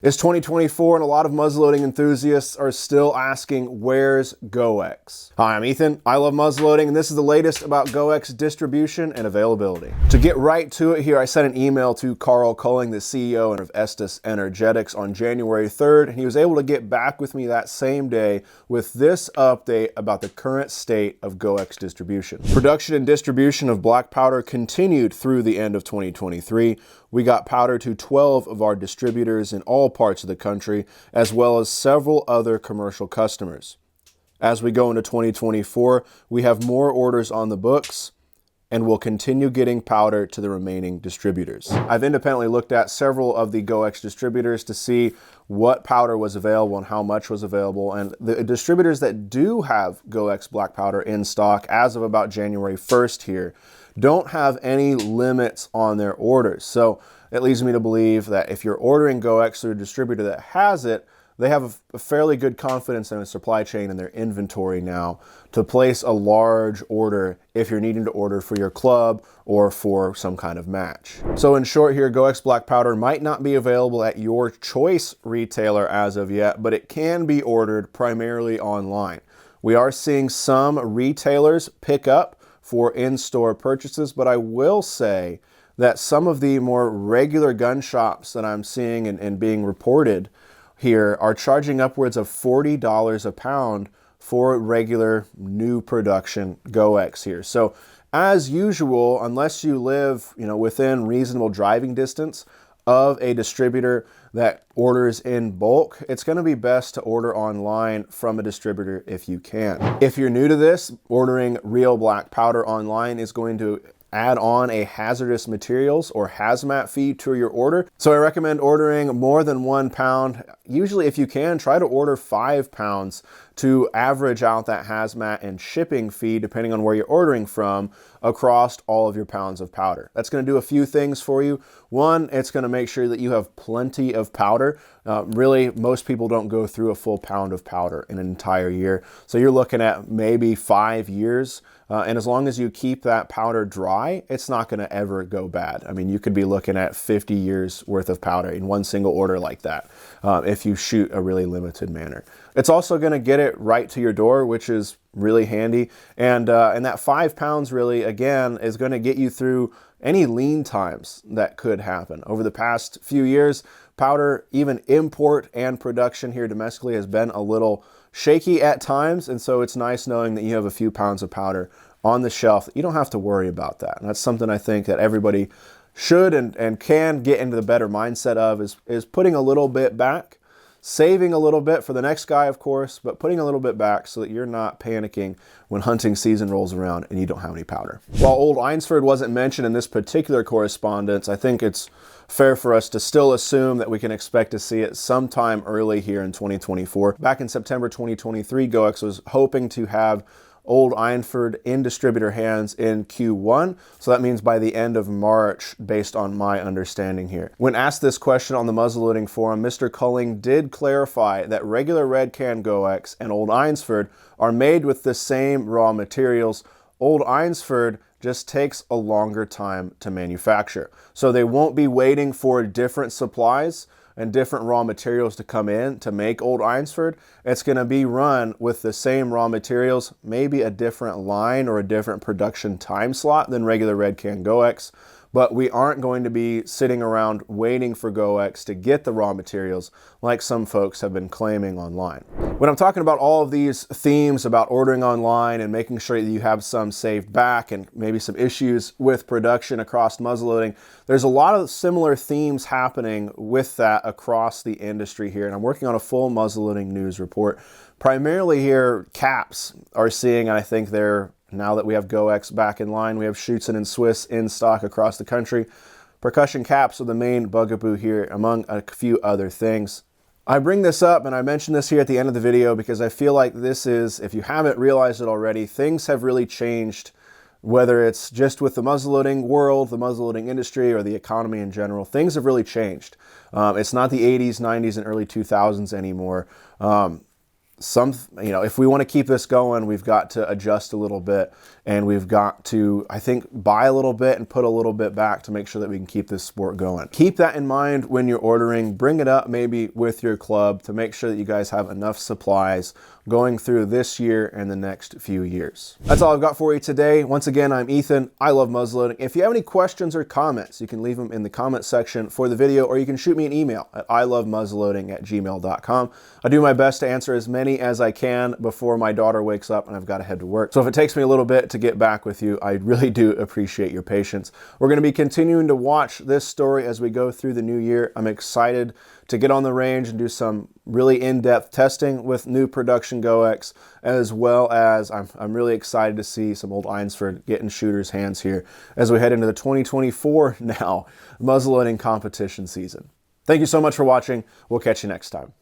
It's 2024 and a lot of muzzleloading enthusiasts are still asking, where's GOEX? Hi, I'm Ethan. I love muzzleloading and this is the latest about GOEX distribution and availability. To get right to it here, I sent an email to Carl Culling, the CEO of Estes Energetics on January 3rd, and he was able to get back with me that same day with this update about the current state of GOEX distribution. Production and distribution of black powder continued through the end of 2023. We got powder to 12 of our distributors in all parts of the country, as well as several other commercial customers. As we go into 2024, we have more orders on the books and will continue getting powder to the remaining distributors. I've independently looked at several of the GOEX distributors to see what powder was available and how much was available, and the distributors that do have GOEX black powder in stock as of about January 1st here don't have any limits on their orders. So it leads me to believe that if you're ordering GOEX through a distributor that has it, they have a fairly good confidence in the supply chain and their inventory now to place a large order if you're needing to order for your club or for some kind of match. So in short here, GOEX black powder might not be available at your choice retailer as of yet, but it can be ordered primarily online. We are seeing some retailers pick up for in-store purchases, but I will say that some of the more regular gun shops that I'm seeing and being reported here are charging upwards of $40 a pound for regular new production GOEX here. So as usual, unless you live, within reasonable driving distance of a distributor that orders in bulk, it's going to be best to order online from a distributor if you can. If you're new to this, ordering real black powder online is going to add on a hazardous materials or hazmat fee to your order. So I recommend ordering more than 1 pound. Usually if you can, try to order 5 pounds to average out that hazmat and shipping fee, depending on where you're ordering from, across all of your pounds of powder. That's going to do a few things for you. One, it's going to make sure that you have plenty of powder. Really, most people don't go through a full pound of powder in an entire year. So you're looking at maybe 5 years. And as long as you keep that powder dry, it's not going to ever go bad. I mean, you could be looking at 50 years worth of powder in one single order like that if you shoot a really limited manner. It's also going to get it right to your door, which is really handy. And that 5 pounds really, again, is going to get you through any lean times that could happen. Over the past few years, powder, even import and production here domestically, has been a little shaky at times, and so it's nice knowing that you have a few pounds of powder on the shelf. You don't have to worry about that, and that's something I think that everybody should and can get into the better mindset of, is putting a little bit back, saving a little bit for the next guy, of course, but putting a little bit back so that you're not panicking when hunting season rolls around and you don't have any powder. While Old Eynsforde wasn't mentioned in this particular correspondence, I think it's fair for us to still assume that we can expect to see it sometime early here in 2024. Back in September 2023, GOEX was hoping to have Old Eynsforde in distributor hands in Q1. So that means by the end of March, based on my understanding here. When asked this question on the muzzleloading forum, Mr. Culling did clarify that regular red can GOEX and Old Eynsforde are made with the same raw materials. Old Eynsforde just takes a longer time to manufacture. So they won't be waiting for different supplies and different raw materials to come in to make Old Eynsforde. It's going to be run with the same raw materials, maybe a different line or a different production time slot than regular red can GOEX. But we aren't going to be sitting around waiting for GOEX to get the raw materials like some folks have been claiming online. When I'm talking about all of these themes about ordering online and making sure that you have some saved back and maybe some issues with production across muzzleloading, there's a lot of similar themes happening with that across the industry here. And I'm working on a full muzzleloading news report. Primarily here, caps are seeing, and I think they're, now that we have GOEX back in line, we have Schutzen and Swiss in stock across the country. Percussion caps are the main bugaboo here, among a few other things. I bring this up, and I mention this here at the end of the video, because I feel like this is, if you haven't realized it already, things have really changed, whether it's just with the muzzleloading world, the muzzleloading industry, or the economy in general. Things have really changed. It's not the 80s, 90s, and early 2000s anymore. if we want to keep this going, we've got to adjust a little bit, and we've got to, I think, buy a little bit and put a little bit back to make sure that we can keep this sport going. Keep that in mind when you're ordering. Bring it up maybe with your club to make sure that you guys have enough supplies going through this year and the next few years. That's all I've got for you today. Once again, I'm Ethan. I love muzzleloading. If you have any questions or comments, you can leave them in the comment section for the video, or you can shoot me an email at ilovemuzzleloading@gmail.com. I do my best to answer as many as I can before my daughter wakes up and I've got to head to work. So if it takes me a little bit to get back with you, I really do appreciate your patience. We're going to be continuing to watch this story as we go through the new year. I'm excited to get on the range and do some really in-depth testing with new production GOEX, as well as I'm really excited to see some old Eynsforde getting shooters' hands here as we head into the 2024 now muzzleloading competition season. Thank you so much for watching. We'll catch you next time.